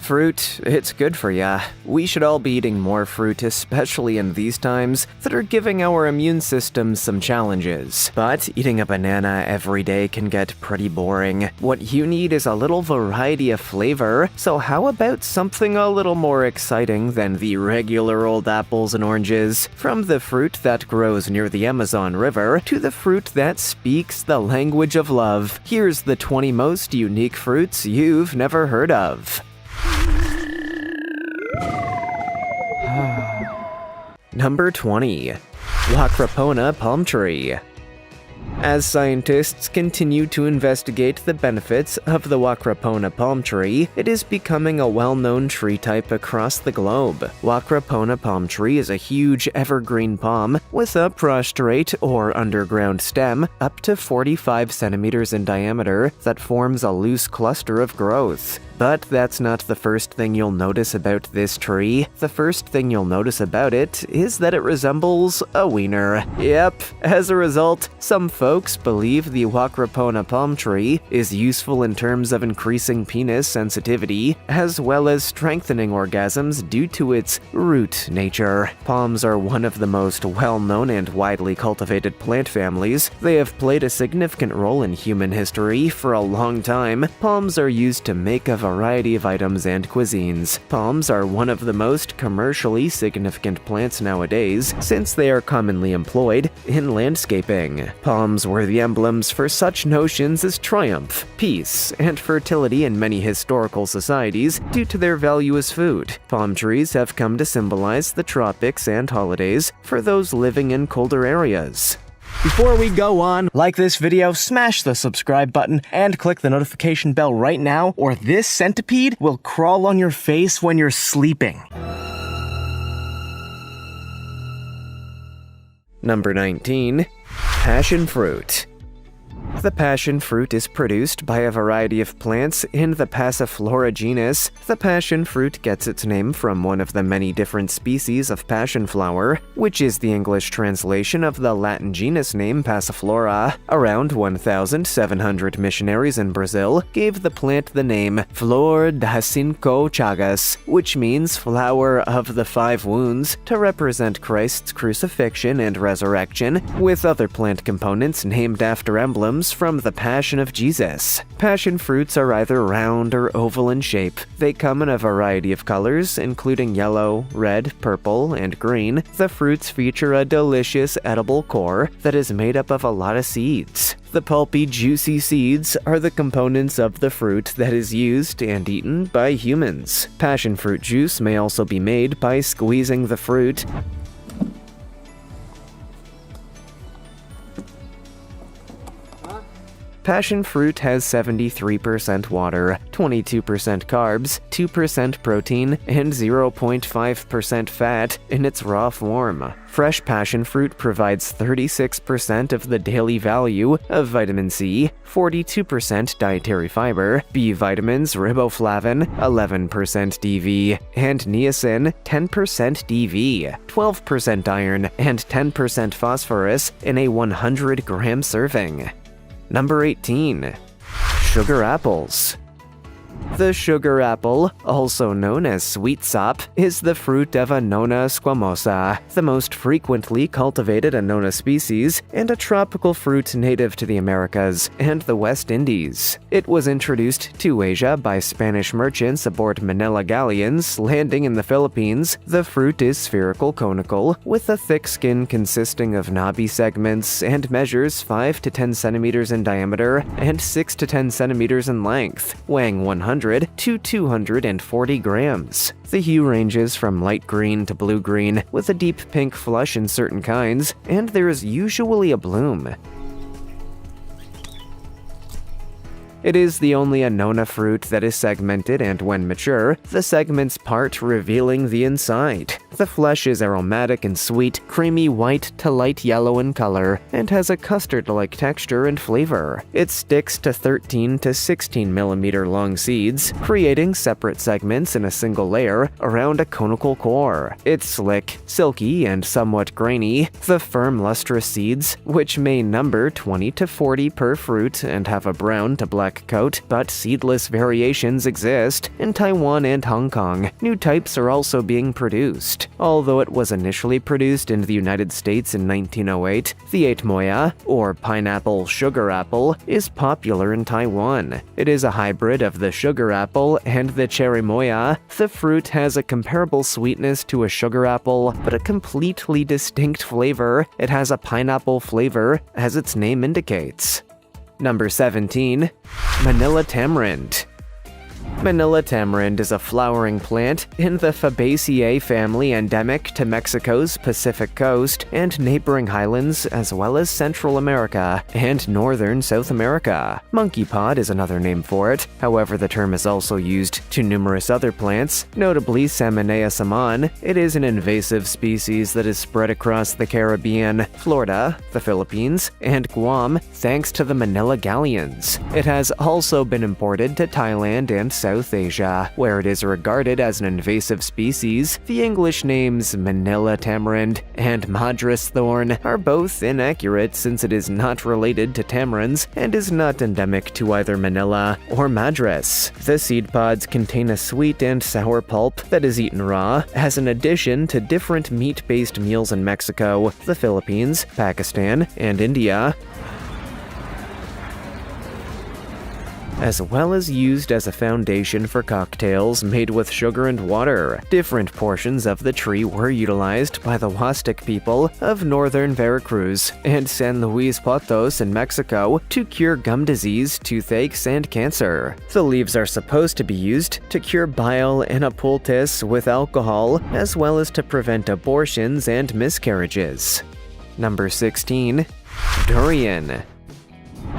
Fruit, it's good for ya. We should all be eating more fruit, especially in these times that are giving our immune systems some challenges. But eating a banana every day can get pretty boring. What you need is a little variety of flavor, so how about something a little more exciting than the regular old apples and oranges? From the fruit that grows near the Amazon River to the fruit that speaks the language of love, here's the 20 most unique fruits you've never heard of. Number 20. Wachrapona palm tree. As scientists continue to investigate the benefits of the Wachrapona palm tree, it is becoming a well-known tree type across the globe. Wachrapona palm tree is a huge evergreen palm with a prostrate or underground stem up to 45 centimeters in diameter that forms a loose cluster of growth. But that's not the first thing you'll notice about this tree. The first thing you'll notice about it is that it resembles a wiener. Yep, as a result, some folks believe the Wachrapona palm tree is useful in terms of increasing penis sensitivity, as well as strengthening orgasms due to its root nature. Palms are one of the most well-known and widely cultivated plant families. They have played a significant role in human history for a long time. Palms are used to make a variety of items and cuisines. Palms are one of the most commercially significant plants nowadays, since they are commonly employed in landscaping. Palms were the emblems for such notions as triumph, peace, and fertility in many historical societies due to their value as food. Palm trees have come to symbolize the tropics and holidays for those living in colder areas. Before we go on, like this video, smash the subscribe button, and click the notification bell right now, or this centipede will crawl on your face when you're sleeping. Number 19. Passion fruit. The passion fruit is produced by a variety of plants in the Passiflora genus. The passion fruit gets its name from one of the many different species of passion flower, which is the English translation of the Latin genus name Passiflora. Around 1,700 missionaries in Brazil gave the plant the name Flor das Cinco Chagas, which means flower of the five wounds, to represent Christ's crucifixion and resurrection, with other plant components named after emblems from the Passion of Jesus. Passion fruits are either round or oval in shape. They come in a variety of colors, including yellow, red, purple, and green. The fruits feature a delicious edible core that is made up of a lot of seeds. The pulpy, juicy seeds are the components of the fruit that is used and eaten by humans. Passion fruit juice may also be made by squeezing the fruit. Passion fruit has 73% water, 22% carbs, 2% protein, and 0.5% fat in its raw form. Fresh passion fruit provides 36% of the daily value of vitamin C, 42% dietary fiber, B vitamins, riboflavin, 11% DV, and niacin, 10% DV, 12% iron, and 10% phosphorus in a 100-gram serving. Number 18. Sugar apples. The sugar apple, also known as sweet sop, is the fruit of Annona squamosa, the most frequently cultivated Annona species, and a tropical fruit native to the Americas and the West Indies. It was introduced to Asia by Spanish merchants aboard Manila galleons landing in the Philippines. The fruit is spherical conical, with a thick skin consisting of knobby segments, and measures 5 to 10 centimeters in diameter and 6 to 10 centimeters in length, weighing 100 to 240 grams. The hue ranges from light green to blue-green, with a deep pink flush in certain kinds, and there is usually a bloom. It is the only Annona fruit that is segmented, and when mature, the segments part revealing the inside. The flesh is aromatic and sweet, creamy white to light yellow in color, and has a custard-like texture and flavor. It sticks to 13 to 16 millimeter long seeds, creating separate segments in a single layer around a conical core. It's slick, silky, and somewhat grainy. The firm, lustrous seeds, which may number 20 to 40 per fruit and have a brown to black coat, but seedless variations exist in Taiwan and Hong Kong. New types are also being produced. Although it was initially produced in the United States in 1908, the 8moya, or pineapple sugar apple, is popular in Taiwan. It is a hybrid of the sugar apple and the cherry moya. The fruit has a comparable sweetness to a sugar apple, but a completely distinct flavor. It has a pineapple flavor, as its name indicates. Number 17. Manila tamarind. Manila tamarind is a flowering plant in the Fabaceae family endemic to Mexico's Pacific coast and neighboring highlands, as well as Central America and northern South America. Monkey pod is another name for it. However, the term is also used to numerous other plants, notably Salmonea saman. It is an invasive species that is spread across the Caribbean, Florida, the Philippines, and Guam thanks to the Manila galleons. It has also been imported to Thailand and South Asia, where it is regarded as an invasive species. The English names Manila tamarind and Madras thorn are both inaccurate since it is not related to tamarinds and is not endemic to either Manila or Madras. The seed pods contain a sweet and sour pulp that is eaten raw, as an addition to different meat-based meals in Mexico, the Philippines, Pakistan, and India, as well as used as a foundation for cocktails made with sugar and water. Different portions of the tree were utilized by the Huastec people of northern Veracruz and San Luis Potos in Mexico to cure gum disease, toothaches, and cancer. The leaves are supposed to be used to cure bile and a poultice with alcohol, as well as to prevent abortions and miscarriages. Number 16. Durian.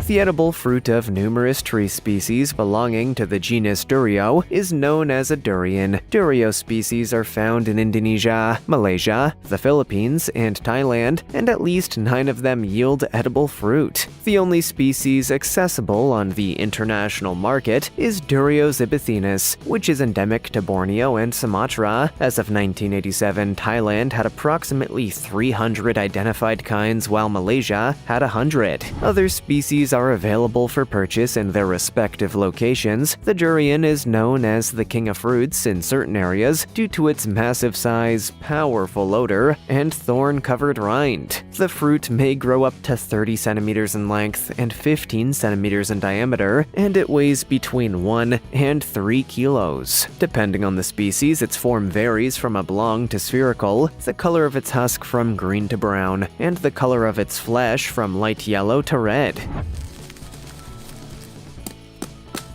The edible fruit of numerous tree species belonging to the genus Durio is known as a durian. Durio species are found in Indonesia, Malaysia, the Philippines, and Thailand, and at least 9 of them yield edible fruit. The only species accessible on the international market is Durio zibethinus, which is endemic to Borneo and Sumatra. As of 1987, Thailand had approximately 300 identified kinds, while Malaysia had 100. Other species are available for purchase in their respective locations. The durian is known as the king of fruits in certain areas due to its massive size, powerful odor, and thorn-covered rind. The fruit may grow up to 30 centimeters in length and 15 centimeters in diameter, and it weighs between 1 and 3 kilos. Depending on the species, its form varies from oblong to spherical, the color of its husk from green to brown, and the color of its flesh from light yellow to red.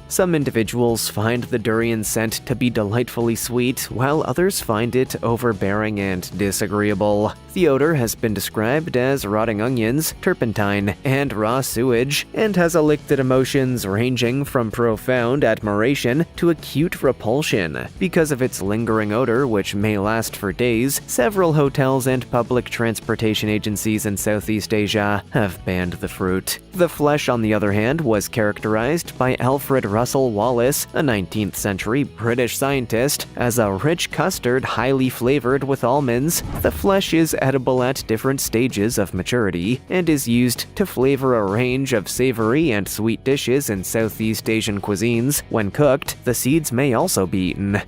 Some individuals find the durian scent to be delightfully sweet, while others find it overbearing and disagreeable. The odor has been described as rotting onions, turpentine, and raw sewage, and has elicited emotions ranging from profound admiration to acute repulsion. Because of its lingering odor, which may last for days, several hotels and public transportation agencies in Southeast Asia have banned the fruit. The flesh, on the other hand, was characterized by Alfred Russel Wallace, a 19th century British scientist, as a rich custard highly flavored with almonds. The flesh is edible at different stages of maturity and is used to flavor a range of savory and sweet dishes in Southeast Asian cuisines. When cooked, the seeds may also be eaten.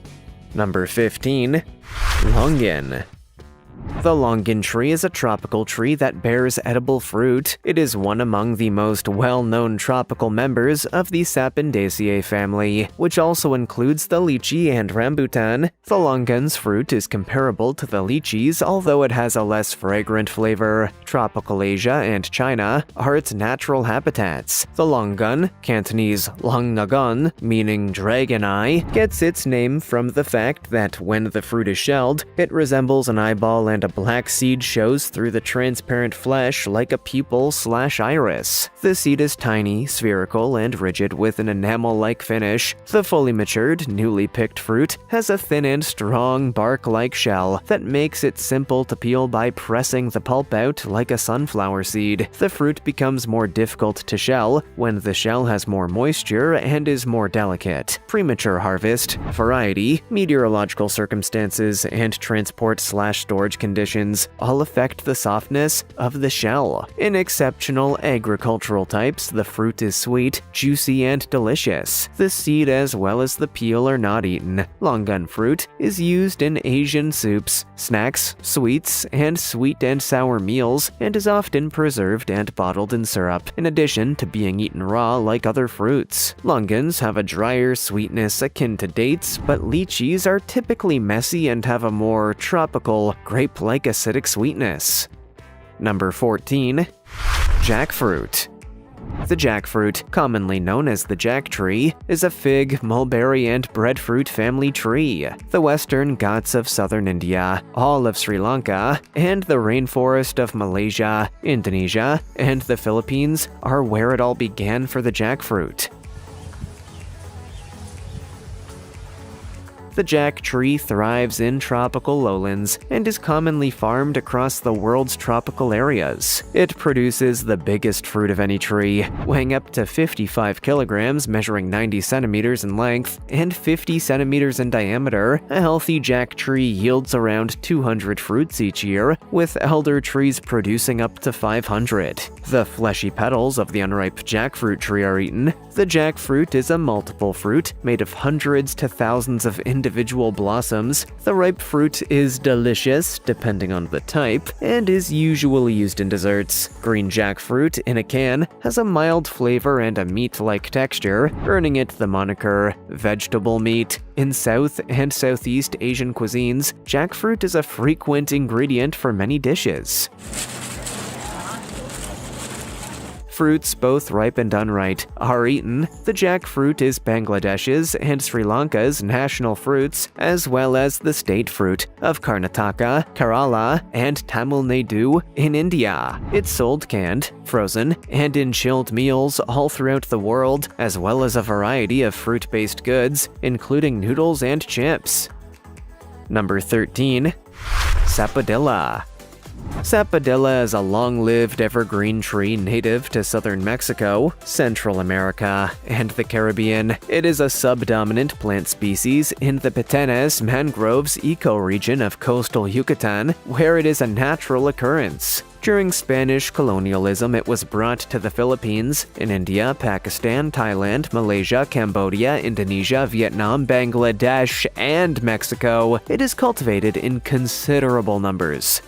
Number 15. Longan. The longan tree is a tropical tree that bears edible fruit. It is one among the most well-known tropical members of the Sapindaceae family, which also includes the lychee and rambutan. The longan's fruit is comparable to the lychees, although it has a less fragrant flavor. Tropical Asia and China are its natural habitats. The longan, Cantonese longnagon, meaning dragon eye, gets its name from the fact that when the fruit is shelled, it resembles an eyeball and a black seed shows through the transparent flesh like a pupil/iris. The seed is tiny, spherical, and rigid with an enamel-like finish. The fully matured, newly picked fruit has a thin and strong bark-like shell that makes it simple to peel by pressing the pulp out like a sunflower seed. The fruit becomes more difficult to shell when the shell has more moisture and is more delicate. Premature harvest, variety, meteorological circumstances, and transport/storage conditions all affect the softness of the shell. In exceptional agricultural types, the fruit is sweet, juicy, and delicious. The seed as well as the peel are not eaten. Longan fruit is used in Asian soups, snacks, sweets, and sweet and sour meals, and is often preserved and bottled in syrup, in addition to being eaten raw like other fruits. Longans have a drier sweetness akin to dates, but lychees are typically messy and have a more tropical, grape-like acidic sweetness. Number 14. Jackfruit. The jackfruit, commonly known as the jack tree, is a fig, mulberry, and breadfruit family tree. The western Ghats of southern India, all of Sri Lanka, and the rainforest of Malaysia, Indonesia, and the Philippines are where it all began for the jackfruit. The jack tree thrives in tropical lowlands and is commonly farmed across the world's tropical areas. It produces the biggest fruit of any tree, weighing up to 55 kilograms, measuring 90 centimeters in length, and 50 centimeters in diameter. A healthy jack tree yields around 200 fruits each year, with elder trees producing up to 500. The fleshy petals of the unripe jackfruit tree are eaten. The jackfruit is a multiple fruit made of hundreds to thousands of individual blossoms. The ripe fruit is delicious, depending on the type, and is usually used in desserts. Green jackfruit in a can has a mild flavor and a meat-like texture, earning it the moniker vegetable meat. In South and Southeast Asian cuisines, jackfruit is a frequent ingredient for many dishes. Fruits, both ripe and unripe, are eaten. The jackfruit is Bangladesh's and Sri Lanka's national fruits, as well as the state fruit of Karnataka, Kerala, and Tamil Nadu in India. It's sold canned, frozen, and in chilled meals all throughout the world, as well as a variety of fruit-based goods, including noodles and chips. Number 13. Sapodilla. Sapodilla is a long-lived evergreen tree native to southern Mexico, Central America, and the Caribbean. It is a subdominant plant species in the Petenes mangroves ecoregion of coastal Yucatan, where it is a natural occurrence. During Spanish colonialism, it was brought to the Philippines. In India, Pakistan, Thailand, Malaysia, Cambodia, Indonesia, Vietnam, Bangladesh, and Mexico. It is cultivated in considerable numbers.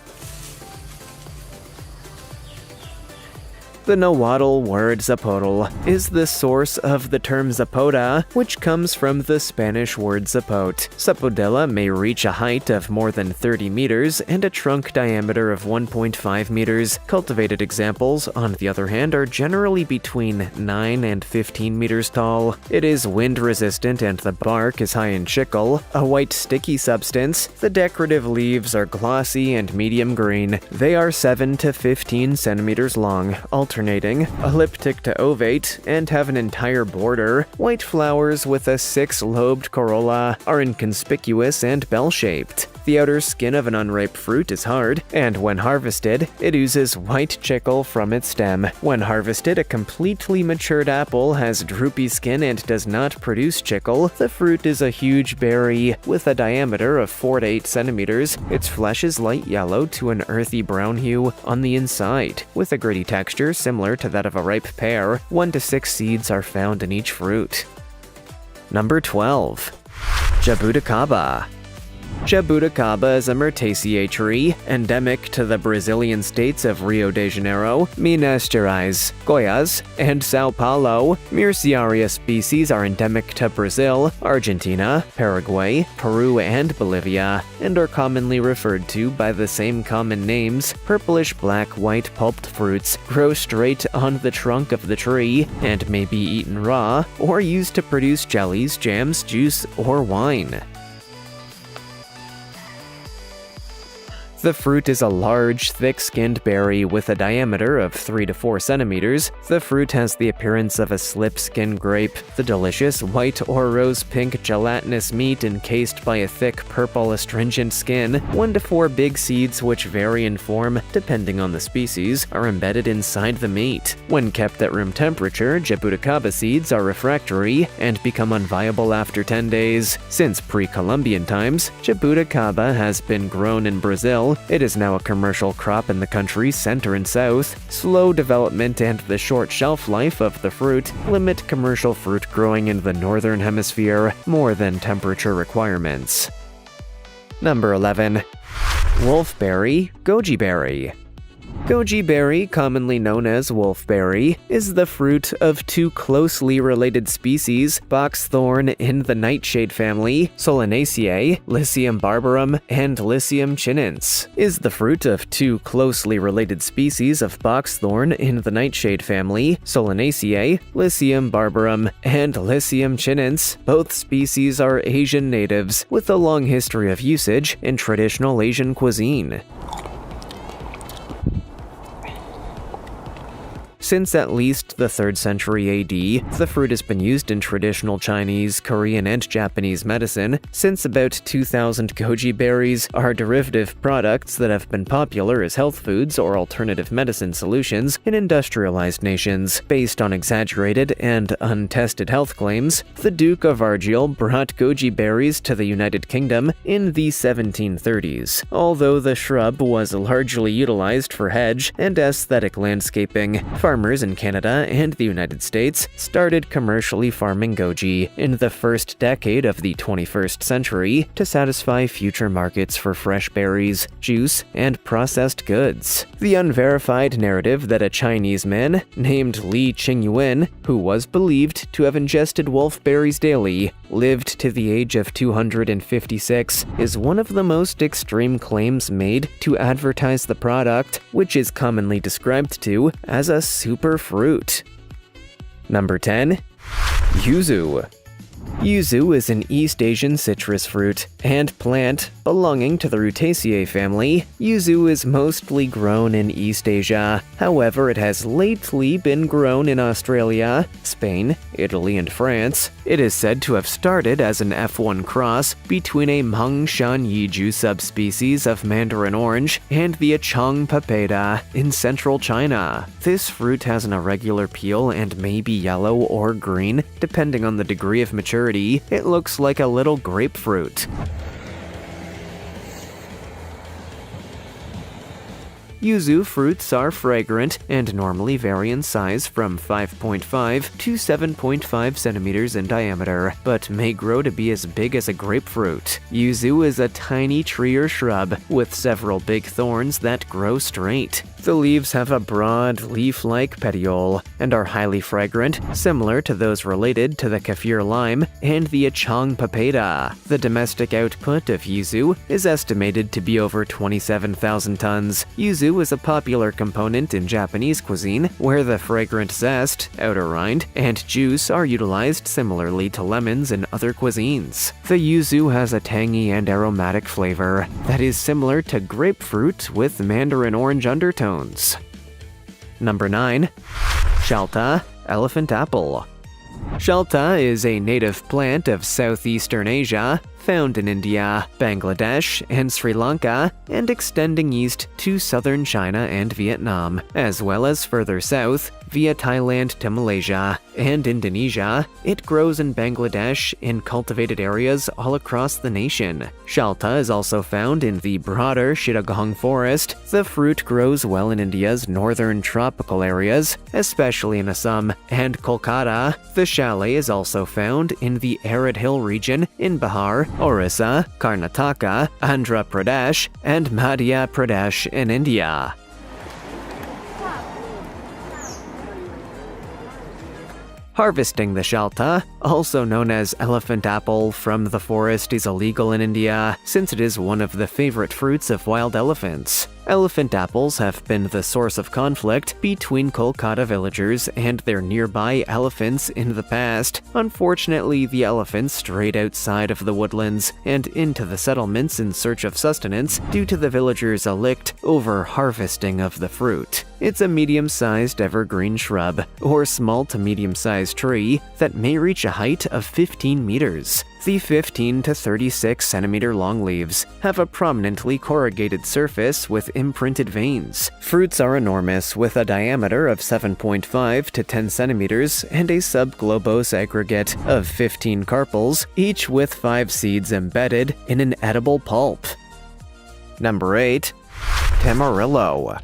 The Nahuatl word zapotl is the source of the term zapota, which comes from the Spanish word zapote. Sapodilla may reach a height of more than 30 meters and a trunk diameter of 1.5 meters. Cultivated examples, on the other hand, are generally between 9 and 15 meters tall. It is wind-resistant and the bark is high in chicle, a white sticky substance. The decorative leaves are glossy and medium green. They are 7 to 15 centimeters long, alternating, elliptic to ovate, and have an entire border. White flowers with a 6-lobed corolla are inconspicuous and bell-shaped. The outer skin of an unripe fruit is hard, and when harvested, it oozes white chicle from its stem. When harvested, a completely matured apple has droopy skin and does not produce chicle. The fruit is a huge berry with a diameter of 4 to 8 centimeters. Its flesh is light yellow to an earthy brown hue on the inside, with a gritty texture similar to that of a ripe pear. 1 to 6 seeds are found in each fruit. Number 12. Jabuticaba. Jabuticaba is a Myrtaceae tree, endemic to the Brazilian states of Rio de Janeiro, Minas Gerais, Goiás, and São Paulo. Myrciaria species are endemic to Brazil, Argentina, Paraguay, Peru, and Bolivia, and are commonly referred to by the same common names. Purplish-black-white pulped fruits grow straight on the trunk of the tree and may be eaten raw or used to produce jellies, jams, juice, or wine. The fruit is a large, thick-skinned berry with a diameter of 3 to 4 centimeters. The fruit has the appearance of a slip-skin grape. The delicious white or rose-pink gelatinous meat encased by a thick purple astringent skin. 1 to 4 big seeds, which vary in form depending on the species, are embedded inside the meat. When kept at room temperature, jabuticaba seeds are refractory and become unviable after 10 days. Since pre-Columbian times, jabuticaba has been grown in Brazil. It is now a commercial crop in the country's center and south. Slow development and the short shelf life of the fruit limit commercial fruit growing in the northern hemisphere more than temperature requirements. Number 11. Wolfberry, goji berry. Goji berry, commonly known as wolfberry, is the fruit of 2 closely related species, boxthorn in the nightshade family, Solanaceae, Lycium barbarum, and Lycium chinense. Is the fruit of 2 closely related species of boxthorn in the nightshade family, Solanaceae, Lycium barbarum, and Lycium chinense. Both species are Asian natives, with a long history of usage in traditional Asian cuisine. Since at least the 3rd century AD, the fruit has been used in traditional Chinese, Korean, and Japanese medicine. Since about 2000, goji berries are derivative products that have been popular as health foods or alternative medicine solutions in industrialized nations. Based on exaggerated and untested health claims, the Duke of Argyll brought goji berries to the United Kingdom in the 1730s. Although the shrub was largely utilized for hedge and aesthetic landscaping, farmers in Canada and the United States started commercially farming goji in the first decade of the 21st century to satisfy future markets for fresh berries, juice, and processed goods. The unverified narrative that a Chinese man named Li Qingyuan, who was believed to have ingested wolfberries daily, lived to the age of 256, is one of the most extreme claims made to advertise the product, which is commonly described to as a superfruit. Number 10. Yuzu. Yuzu is an East Asian citrus fruit and plant belonging to the Rutaceae family. Yuzu is mostly grown in East Asia. However, it has lately been grown in Australia, Spain, Italy, and France. It is said to have started as an F1 cross between a Mengshan Yiju subspecies of mandarin orange and the Achong papeda in central China. This fruit has an irregular peel and may be yellow or green, depending on the degree of maturity. It looks like a little grapefruit. Yuzu fruits are fragrant and normally vary in size from 5.5 to 7.5 centimeters in diameter, but may grow to be as big as a grapefruit. Yuzu is a tiny tree or shrub with several big thorns that grow straight. The leaves have a broad, leaf-like petiole and are highly fragrant, similar to those related to the kaffir lime and the Achong papeda. The domestic output of yuzu is estimated to be over 27,000 tons. Yuzu is a popular component in Japanese cuisine, where the fragrant zest, outer rind, and juice are utilized similarly to lemons in other cuisines. The yuzu has a tangy and aromatic flavor that is similar to grapefruit with mandarin orange undertones. Number 9. Shalta, elephant apple. Shalta is a native plant of southeastern Asia, found in India, Bangladesh, and Sri Lanka, and extending east to southern China and Vietnam, as well as further south via Thailand to Malaysia and Indonesia. It grows in Bangladesh in cultivated areas all across the nation. Shalta is also found in the broader Chittagong forest. The fruit grows well in India's northern tropical areas, especially in Assam and Kolkata. The chalet is also found in the arid hill region in Bihar, Orissa, Karnataka, Andhra Pradesh, and Madhya Pradesh in India. Harvesting the shalta, also known as elephant apple, from the forest is illegal in India, since it is one of the favorite fruits of wild elephants. Elephant apples have been the source of conflict between Kolkata villagers and their nearby elephants in the past. Unfortunately, the elephants strayed outside of the woodlands and into the settlements in search of sustenance due to the villagers' alict over harvesting of the fruit. It's a medium-sized evergreen shrub, or small to medium-sized tree, that may reach a height of 15 meters. The 15 to 36 centimeter long leaves have a prominently corrugated surface with imprinted veins. Fruits are enormous, with a diameter of 7.5 to 10 centimeters and a subglobose aggregate of 15 carpels, each with 5 seeds embedded in an edible pulp. Number 8. Tamarillo.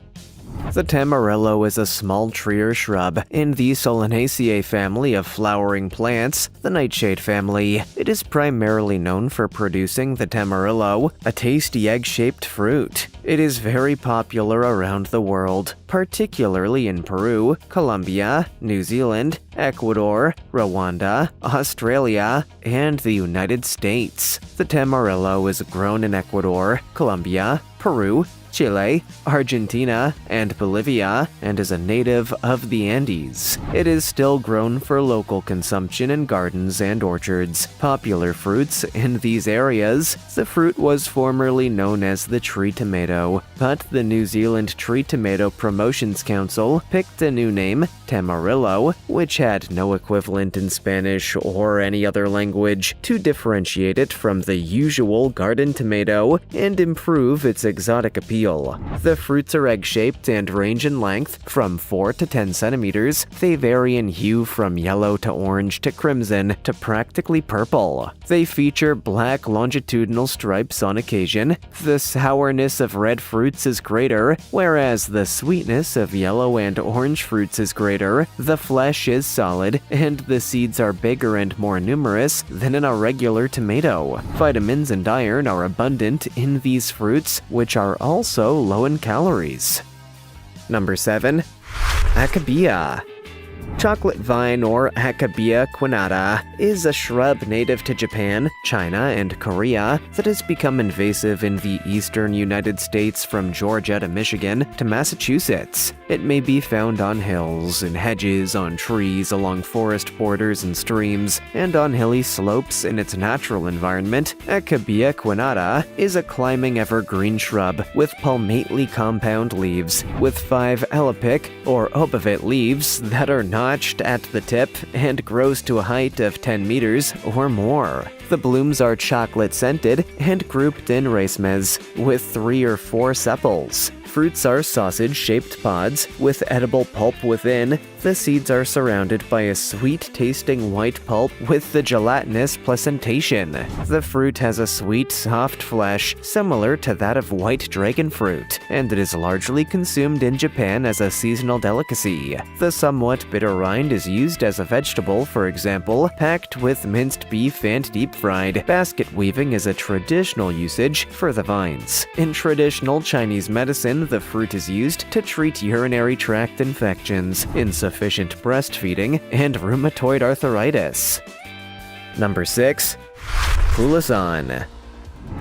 The tamarillo is a small tree or shrub in the Solanaceae family of flowering plants, the nightshade family. It is primarily known for producing the tamarillo, a tasty egg-shaped fruit. It is very popular around the world, particularly in Peru, Colombia, New Zealand, Ecuador, Rwanda, Australia, and the United States. The tamarillo is grown in Ecuador, Colombia, Peru, Chile, Argentina, and Bolivia, and is a native of the Andes. It is still grown for local consumption in gardens and orchards. Popular fruits in these areas, the fruit was formerly known as the tree tomato, but the New Zealand Tree Tomato Promotions Council picked a new name, Tamarillo, which had no equivalent in Spanish or any other language, to differentiate it from the usual garden tomato and improve its exotic appeal. The fruits are egg-shaped and range in length from 4 to 10 centimeters. They vary in hue from yellow to orange to crimson to practically purple. They feature black longitudinal stripes on occasion. The sourness of red fruits is greater, whereas the sweetness of yellow and orange fruits is greater. The flesh is solid, and the seeds are bigger and more numerous than in a regular tomato. Vitamins and iron are abundant in these fruits, which are also low in calories. Number 7. Akebia. Chocolate vine, or Akebia quinnata, is a shrub native to Japan, China, and Korea that has become invasive in the eastern United States from Georgia to Michigan to Massachusetts. It may be found on hills, in hedges, on trees, along forest borders and streams, and on hilly slopes in its natural environment. Akebia quinnata is a climbing evergreen shrub with palmately compound leaves, with 5 elapic or obovate leaves that are notched at the tip and grows to a height of 10 meters or more. The blooms are chocolate-scented and grouped in racemes, with 3 or 4 sepals. Fruits are sausage-shaped pods with edible pulp within. The seeds are surrounded by a sweet-tasting white pulp with the gelatinous placentation. The fruit has a sweet, soft flesh similar to that of white dragon fruit, and it is largely consumed in Japan as a seasonal delicacy. The somewhat bitter rind is used as a vegetable, for example, packed with minced beef and deep-fried. Basket weaving is a traditional usage for the vines. In traditional Chinese medicine, the fruit is used to treat urinary tract infections, insufficient breastfeeding, and rheumatoid arthritis. Number 6. Pulasan.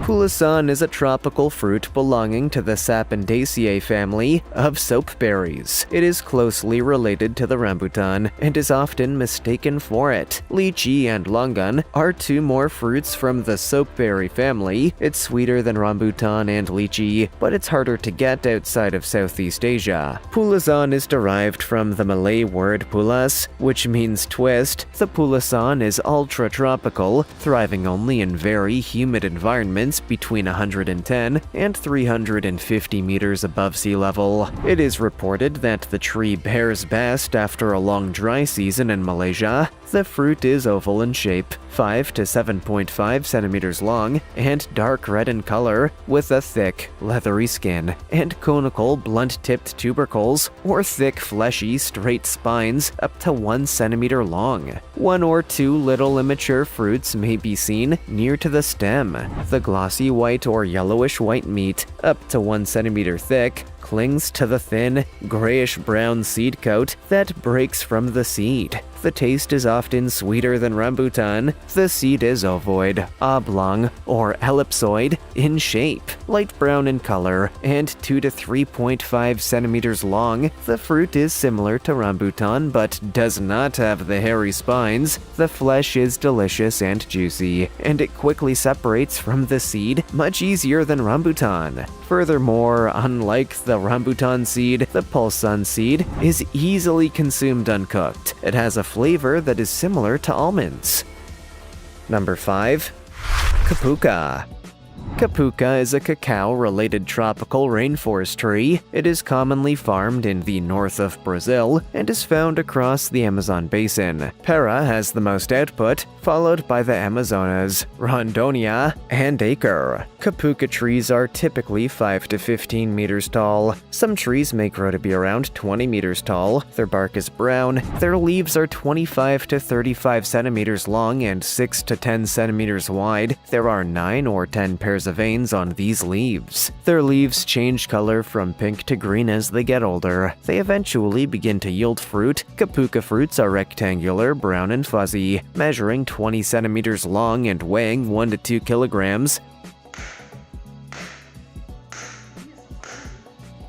Pulasan is a tropical fruit belonging to the Sapindaceae family of soapberries. It is closely related to the rambutan and is often mistaken for it. Lychee and longan are 2 more fruits from the soapberry family. It's sweeter than rambutan and lychee, but it's harder to get outside of Southeast Asia. Pulasan is derived from the Malay word pulas, which means twist. The pulasan is ultra-tropical, thriving only in very humid environments between 110 and 350 meters above sea level. It is reported that the tree bears best after a long dry season in Malaysia. The fruit is oval in shape, 5 to 7.5 centimeters long, and dark red in color, with a thick, leathery skin, and conical, blunt-tipped tubercles, or thick, fleshy, straight spines up to 1 centimeter long. 1 or 2 little immature fruits may be seen near to the stem. The glossy white or yellowish white meat, up to 1 centimeter thick, clings to the thin, grayish-brown seed coat that breaks from the seed. The taste is often sweeter than rambutan. The seed is ovoid, oblong, or ellipsoid in shape. light brown in color, and 2 to 3.5 centimeters long. The fruit is similar to rambutan but does not have the hairy spines. The flesh is delicious and juicy, and it quickly separates from the seed much easier than rambutan. Furthermore, unlike the rambutan seed, the pulsan seed is easily consumed uncooked. It has a flavor that is similar to almonds. Number 5. Capuca. Capuca is a cacao-related tropical rainforest tree. It is commonly farmed in the north of Brazil and is found across the Amazon basin. Para has the most output, followed by the Amazonas, Rondônia, and Acre. Capuca trees are typically 5 to 15 meters tall. Some trees may grow to be around 20 meters tall. Their bark is brown. Their leaves are 25 to 35 centimeters long and 6 to 10 centimeters wide. There are 9 or 10 pairs of veins on these leaves. Their leaves change color from pink to green as they get older. They eventually begin to yield fruit. Capuca fruits are rectangular, brown and fuzzy, measuring 20 centimeters long and weighing 1 to 2 kilograms.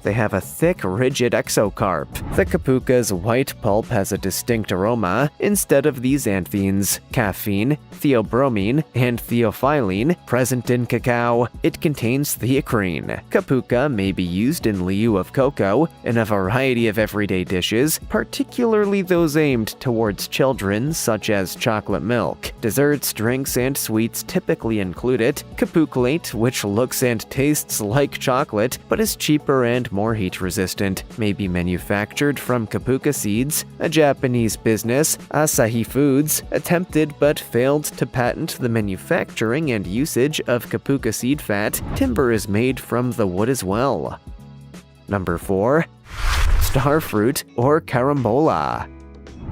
They have a thick, rigid exocarp. The capuca's white pulp has a distinct aroma. Instead of the xanthines, caffeine, theobromine, and theophylline present in cacao, it contains theacrine. Capuca may be used in lieu of cocoa in a variety of everyday dishes, particularly those aimed towards children, such as chocolate milk. Desserts, drinks, and sweets typically include it. Capuclate, which looks and tastes like chocolate but is cheaper and more heat-resistant, may be manufactured from capuca seeds. A Japanese business, Asahi Foods, attempted but failed to patent the manufacturing and usage of capuca seed fat. Timber is made from the wood as well. Number 4. Starfruit or carambola.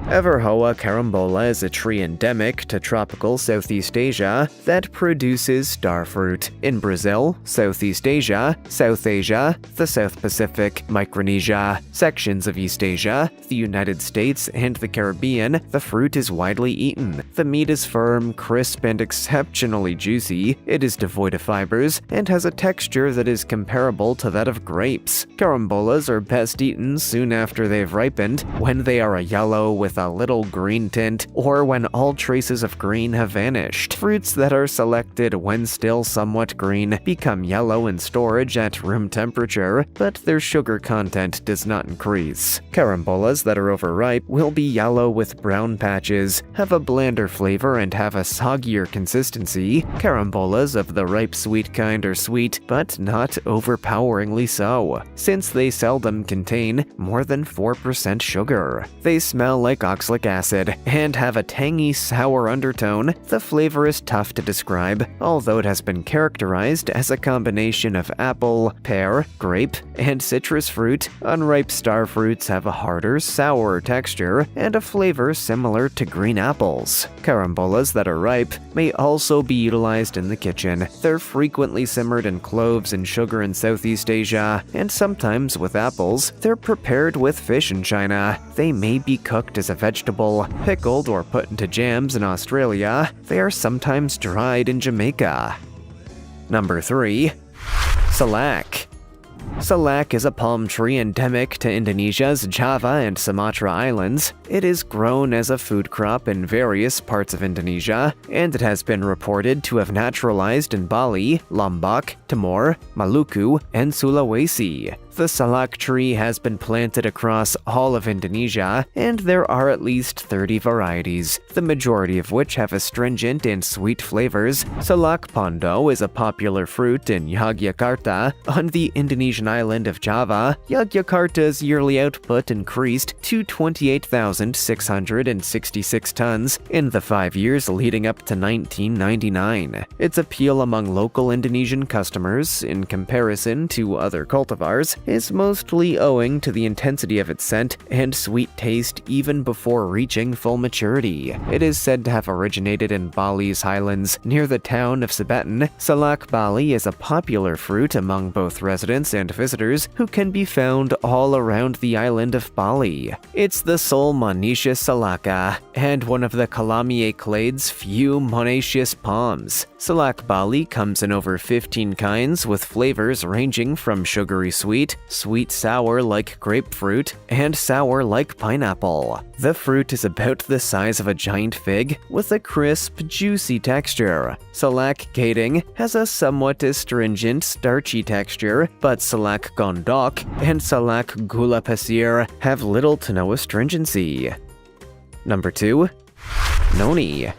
Everhoa carambola is a tree endemic to tropical Southeast Asia that produces starfruit in Brazil, Southeast Asia, South Asia, the South Pacific, Micronesia, sections of East Asia, the United States, and the Caribbean. The fruit is widely eaten. The meat is firm, crisp, and exceptionally juicy. It is devoid of fibers and has a texture that is comparable to that of grapes. Carambolas are best eaten soon after they've ripened, when they are a yellow with a little green tint, or when all traces of green have vanished. Fruits that are selected when still somewhat green become yellow in storage at room temperature, but their sugar content does not increase. Carambolas that are overripe will be yellow with brown patches, have a blander flavor, and have a soggier consistency. Carambolas of the ripe sweet kind are sweet, but not overpoweringly so, since they seldom contain more than 4% sugar. They smell like oxalic acid and have a tangy, sour undertone. The flavor is tough to describe, although it has been characterized as a combination of apple, pear, grape, and citrus fruit. Unripe star fruits have a harder, sour texture and a flavor similar to green apples. Carambolas that are ripe may also be utilized in the kitchen. They're frequently simmered in cloves and sugar in Southeast Asia, and sometimes with apples. They're prepared with fish in China. They may be cooked as a vegetable, pickled, or put into jams in Australia. They are sometimes dried in Jamaica. Number 3. Salak. Salak is a palm tree endemic to Indonesia's Java and Sumatra islands. It is grown as a food crop in various parts of Indonesia, and it has been reported to have naturalized in Bali, Lombok, Timor, Maluku, and Sulawesi. The salak tree has been planted across all of Indonesia, and there are at least 30 varieties, the majority of which have astringent and sweet flavors. Salak pondo is a popular fruit in Yogyakarta, on the Indonesian island of Java. Yogyakarta's yearly output increased to 28,666 tons in the 5 years leading up to 1999. Its appeal among local Indonesian customers, in comparison to other cultivars, is mostly owing to the intensity of its scent and sweet taste even before reaching full maturity. It is said to have originated in Bali's highlands near the town of Sibetan. Salak Bali is a popular fruit among both residents and visitors who can be found all around the island of Bali. It's the sole monoecious Salaka and one of the Kalamiae clade's few monoecious palms. Salak Bali comes in over 15 kinds with flavors ranging from sugary sweet, sweet sour like grapefruit, and sour like pineapple. The fruit is about the size of a giant fig with a crisp, juicy texture. Salak Gading has a somewhat astringent, starchy texture, but Salak Gondok and Salak Gula Pasir have little to no astringency. Number 2. Noni.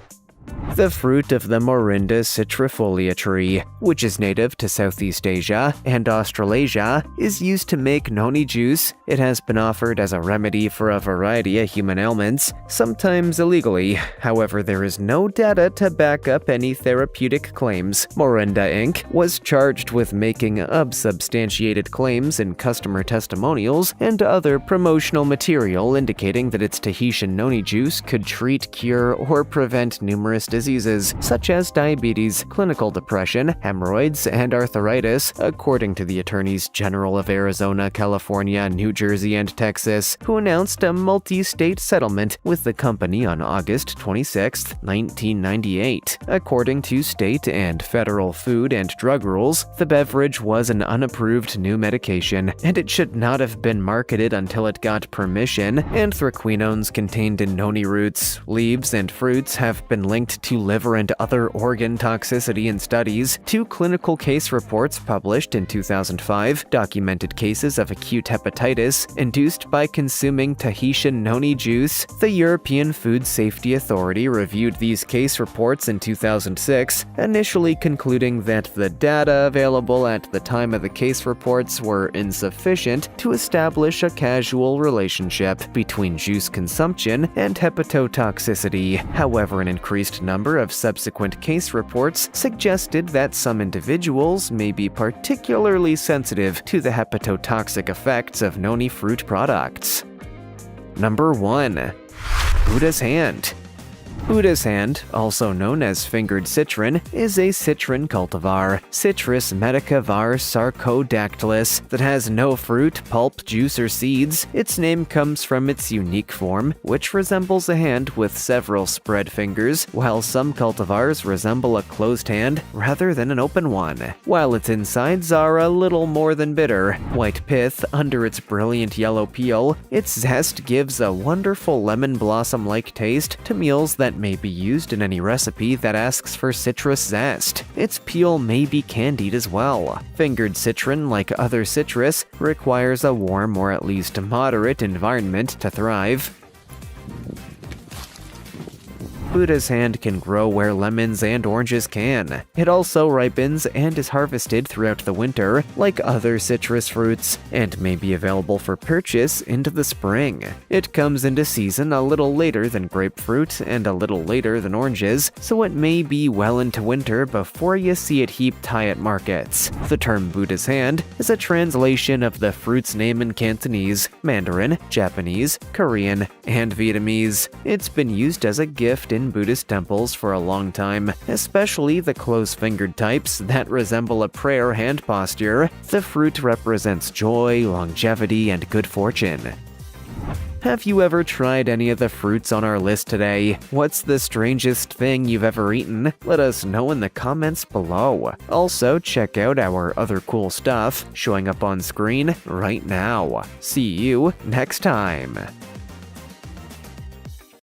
The fruit of the Morinda citrifolia tree, which is native to Southeast Asia and Australasia, is used to make noni juice. It has been offered as a remedy for a variety of human ailments, sometimes illegally. However, there is no data to back up any therapeutic claims. Morinda Inc. was charged with making unsubstantiated claims in customer testimonials and other promotional material indicating that its Tahitian noni juice could treat, cure, or prevent numerous diseases such as diabetes, clinical depression, hemorrhoids, and arthritis, according to the Attorneys General of Arizona, California, New Jersey, and Texas, who announced a multi-state settlement with the company on August 26, 1998. According to state and federal food and drug rules, the beverage was an unapproved new medication, and it should not have been marketed until it got permission. Anthraquinones contained in noni roots, leaves, and fruits have been linked to liver and other organ toxicity in studies. 2 clinical case reports published in 2005 documented cases of acute hepatitis induced by consuming Tahitian noni juice. The European Food Safety Authority reviewed these case reports in 2006, initially concluding that the data available at the time of the case reports were insufficient to establish a causal relationship between juice consumption and hepatotoxicity. However, an increased number of subsequent case reports suggested that some individuals may be particularly sensitive to the hepatotoxic effects of noni fruit products. Number 1. Buddha's Hand. Buddha's Hand, also known as fingered citron, is a citron cultivar, Citrus medica var. Sarcodactylus, that has no fruit, pulp, juice, or seeds. Its name comes from its unique form, which resembles a hand with several spread fingers, while some cultivars resemble a closed hand rather than an open one. While its insides are a little more than bitter, white pith under its brilliant yellow peel, its zest gives a wonderful lemon blossom-like taste to meals that may be used in any recipe that asks for citrus zest. Its peel may be candied as well. Fingered citron, like other citrus, requires a warm or at least moderate environment to thrive. Buddha's Hand can grow where lemons and oranges can. It also ripens and is harvested throughout the winter, like other citrus fruits, and may be available for purchase into the spring. It comes into season a little later than grapefruit and a little later than oranges, so it may be well into winter before you see it heaped high at markets. The term Buddha's Hand is a translation of the fruit's name in Cantonese, Mandarin, Japanese, Korean, and Vietnamese. It's been used as a gift in Buddhist temples for a long time, especially the close-fingered types that resemble a prayer hand posture. The fruit represents joy, longevity, and good fortune. Have you ever tried any of the fruits on our list today? What's the strangest thing you've ever eaten? Let us know in the comments below. Also, check out our other cool stuff showing up on screen right now. See you next time.